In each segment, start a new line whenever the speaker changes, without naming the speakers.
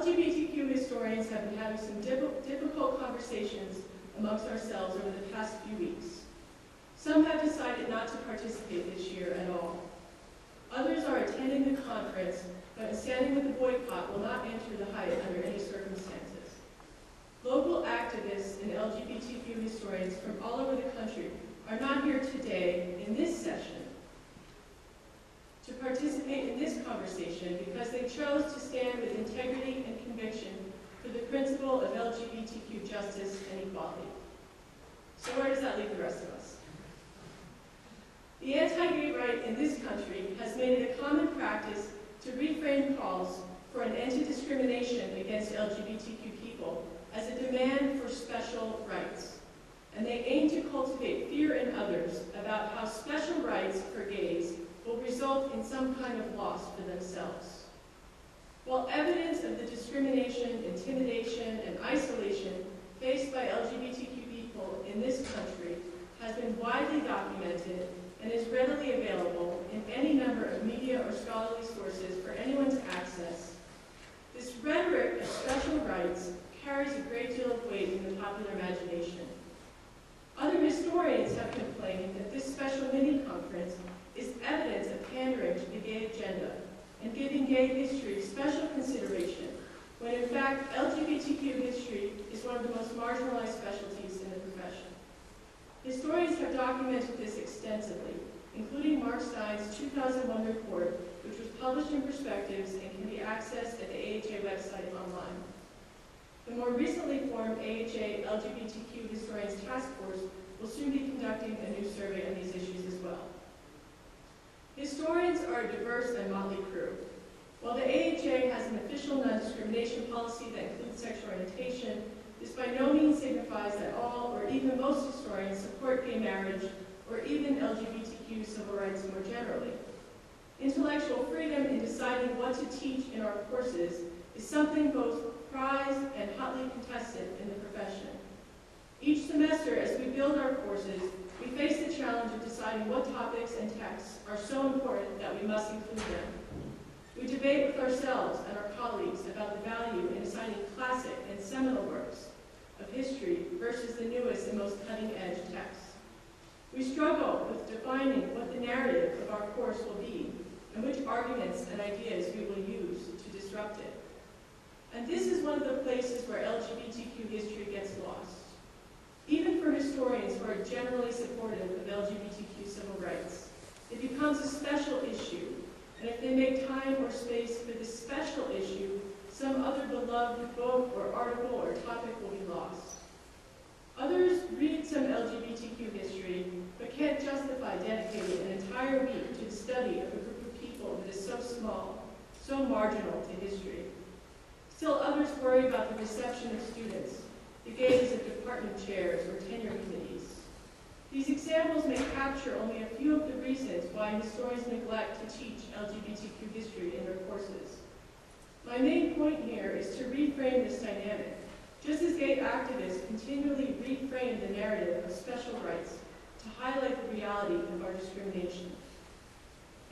LGBTQ historians have been having some difficult conversations amongst ourselves over the past few weeks. Some have decided not to participate this year at all. Others are attending the conference, but standing with the boycott will not enter the Hyatt under any circumstances. Local activists and LGBTQ historians from all over the country are not here today in this session to participate in this conversation because they chose to stand with integrity and conviction for the principle of LGBTQ justice and equality. So where does that leave the rest of us? The anti-gay right in this country has made it a common practice to reframe calls for an end to discrimination against LGBTQ people as a demand for special rights. And they aim to cultivate fear in others about how special rights for gays will result in some kind of loss for themselves. While evidence of the discrimination, intimidation, and isolation faced by LGBTQ people in this country has been widely documented and is readily available in any number of media or scholarly sources for anyone to access, this rhetoric of special rights carries a great deal of weight in the popular imagination. Other historians have complained that this special mini-conference is evidence of pandering to the gay agenda and giving gay history special consideration, when in fact LGBTQ history is one of the most marginalized specialties in the profession. Historians have documented this extensively, including Mark Stein's 2001 report, which was published in Perspectives and can be accessed at the AHA website online. The more recently formed AHA LGBTQ Historians Task Force will soon be conducting a new survey on these issues as well. Historians are a diverse and motley crew. While the AHA has an official non-discrimination policy that includes sexual orientation, this by no means signifies that all or even most historians support gay marriage or even LGBTQ civil rights more generally. Intellectual freedom in deciding what to teach in our courses is something both prized and hotly contested in the profession. Each semester, as we build our courses, we face the challenge of deciding what topics and texts are so important that we must include them. We debate with ourselves and our colleagues about the value in assigning classic and seminal works of history versus the newest and most cutting-edge texts. We struggle with defining what the narrative of our course will be and which arguments and ideas we will use to disrupt it. And this is one of the places where LGBTQ history gets lost. Even for historians who are generally supportive of LGBTQ civil rights, it becomes a special issue, and if they make time or space for this special issue, some other beloved book or article or topic will be lost. Others read some LGBTQ history, but can't justify dedicating an entire week to the study of a group of people that is so small, so marginal to history. Still others worry about the reception of students, the gaze of department chairs or tenure committees. These examples may capture only a few of the reasons why historians neglect to teach LGBTQ history in their courses. My main point here is to reframe this dynamic, just as gay activists continually reframe the narrative of special rights to highlight the reality of our discrimination.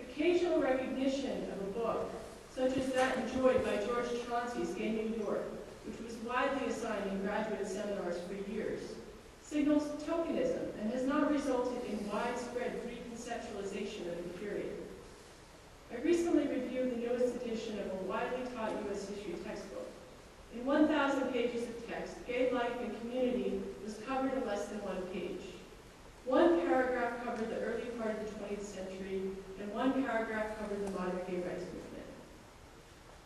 Occasional recognition of a book, such as that enjoyed by George Chauncey's Gay New York, which was widely assigned in graduate seminars for years, signals tokenism and has not resulted in widespread reconceptualization of the period. I recently reviewed the newest edition of a widely taught U.S. history textbook. In 1,000 pages of text, gay life and community was covered in less than one page. One paragraph covered the early part of the 20th century, and one paragraph covered the modern gay rights movement.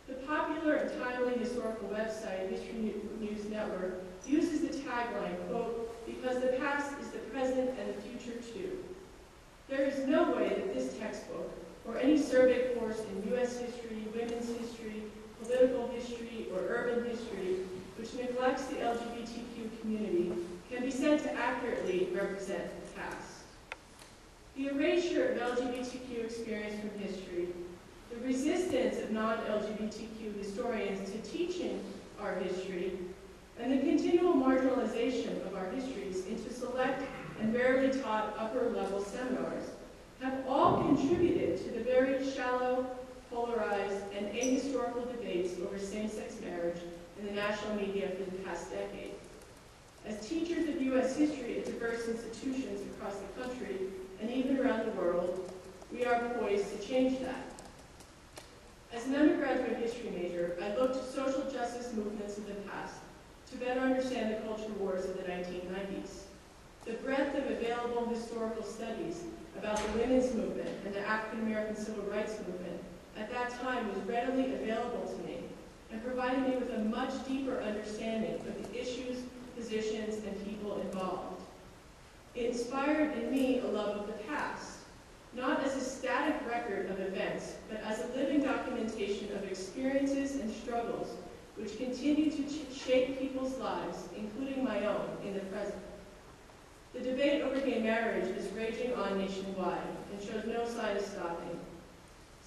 The popular and timely historical website, History News Network, uses the tagline, quote, "Because the past is the present and the future too." There is no way that this textbook, or any survey course in U.S. history, women's history, political history, or urban history, which neglects the LGBTQ community, can be said to accurately represent the past. The erasure of LGBTQ experience from history, the resistance of non-LGBTQ historians to teaching our history, and the continual marginalization of our histories into select and rarely taught upper-level seminars have all contributed to the very shallow, polarized, and ahistorical debates over same-sex marriage national media for the past decade. As teachers of U.S. history at diverse institutions across the country and even around the world, we are poised to change that. As an undergraduate history major, I looked to social justice movements of the past to better understand the culture wars of the 1990s. The breadth of available historical studies about the women's movement and the African American civil rights movement at that time was readily available to me and provided me with a much deeper understanding of the issues, positions, and people involved. It inspired in me a love of the past, not as a static record of events, but as a living documentation of experiences and struggles which continue to shape people's lives, including my own, in the present. The debate over gay marriage is raging on nationwide and shows no sign of stopping.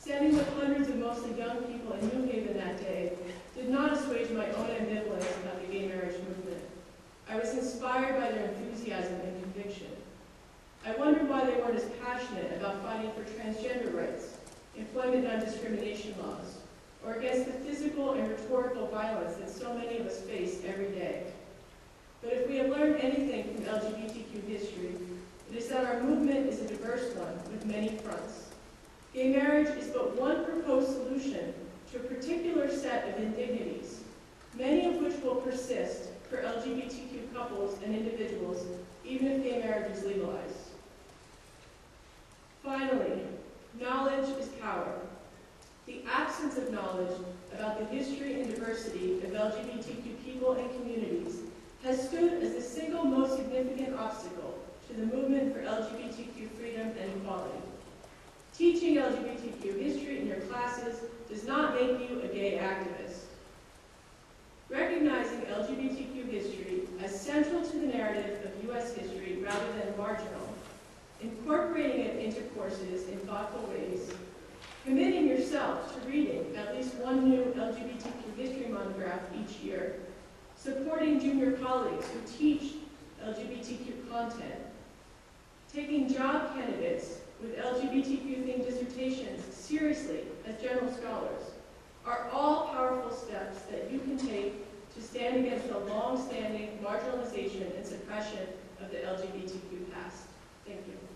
Standing with hundreds of mostly young people in New Haven that day did not assuage my own ambivalence about the gay marriage movement. I was inspired by their enthusiasm and conviction. I wondered why they weren't as passionate about fighting for transgender rights, employment non-discrimination laws, or against the physical and rhetorical violence that so many of us face every day. But if we have learned anything from LGBTQ history, it is that our movement is a diverse one with many fronts. Gay marriage is but one proposed solution to a particular set of indignities, many of which will persist for LGBTQ couples and individuals, even if gay marriage is legalized. Finally, knowledge is power. The absence of knowledge about the history and diversity of LGBTQ people and communities has stood as the single most significant obstacle to the movement for LGBTQ freedom and equality. Teaching LGBTQ history in your classes does not make you a gay activist. Recognizing LGBTQ history as central to the narrative of U.S. history rather than marginal, incorporating it into courses in thoughtful ways, committing yourself to reading at least one new LGBTQ history monograph each year, supporting junior colleagues who teach LGBTQ content, taking job candidates with LGBTQ-themed dissertations seriously as general scholars are all powerful steps that you can take to stand against the long-standing marginalization and suppression of the LGBTQ past. Thank you.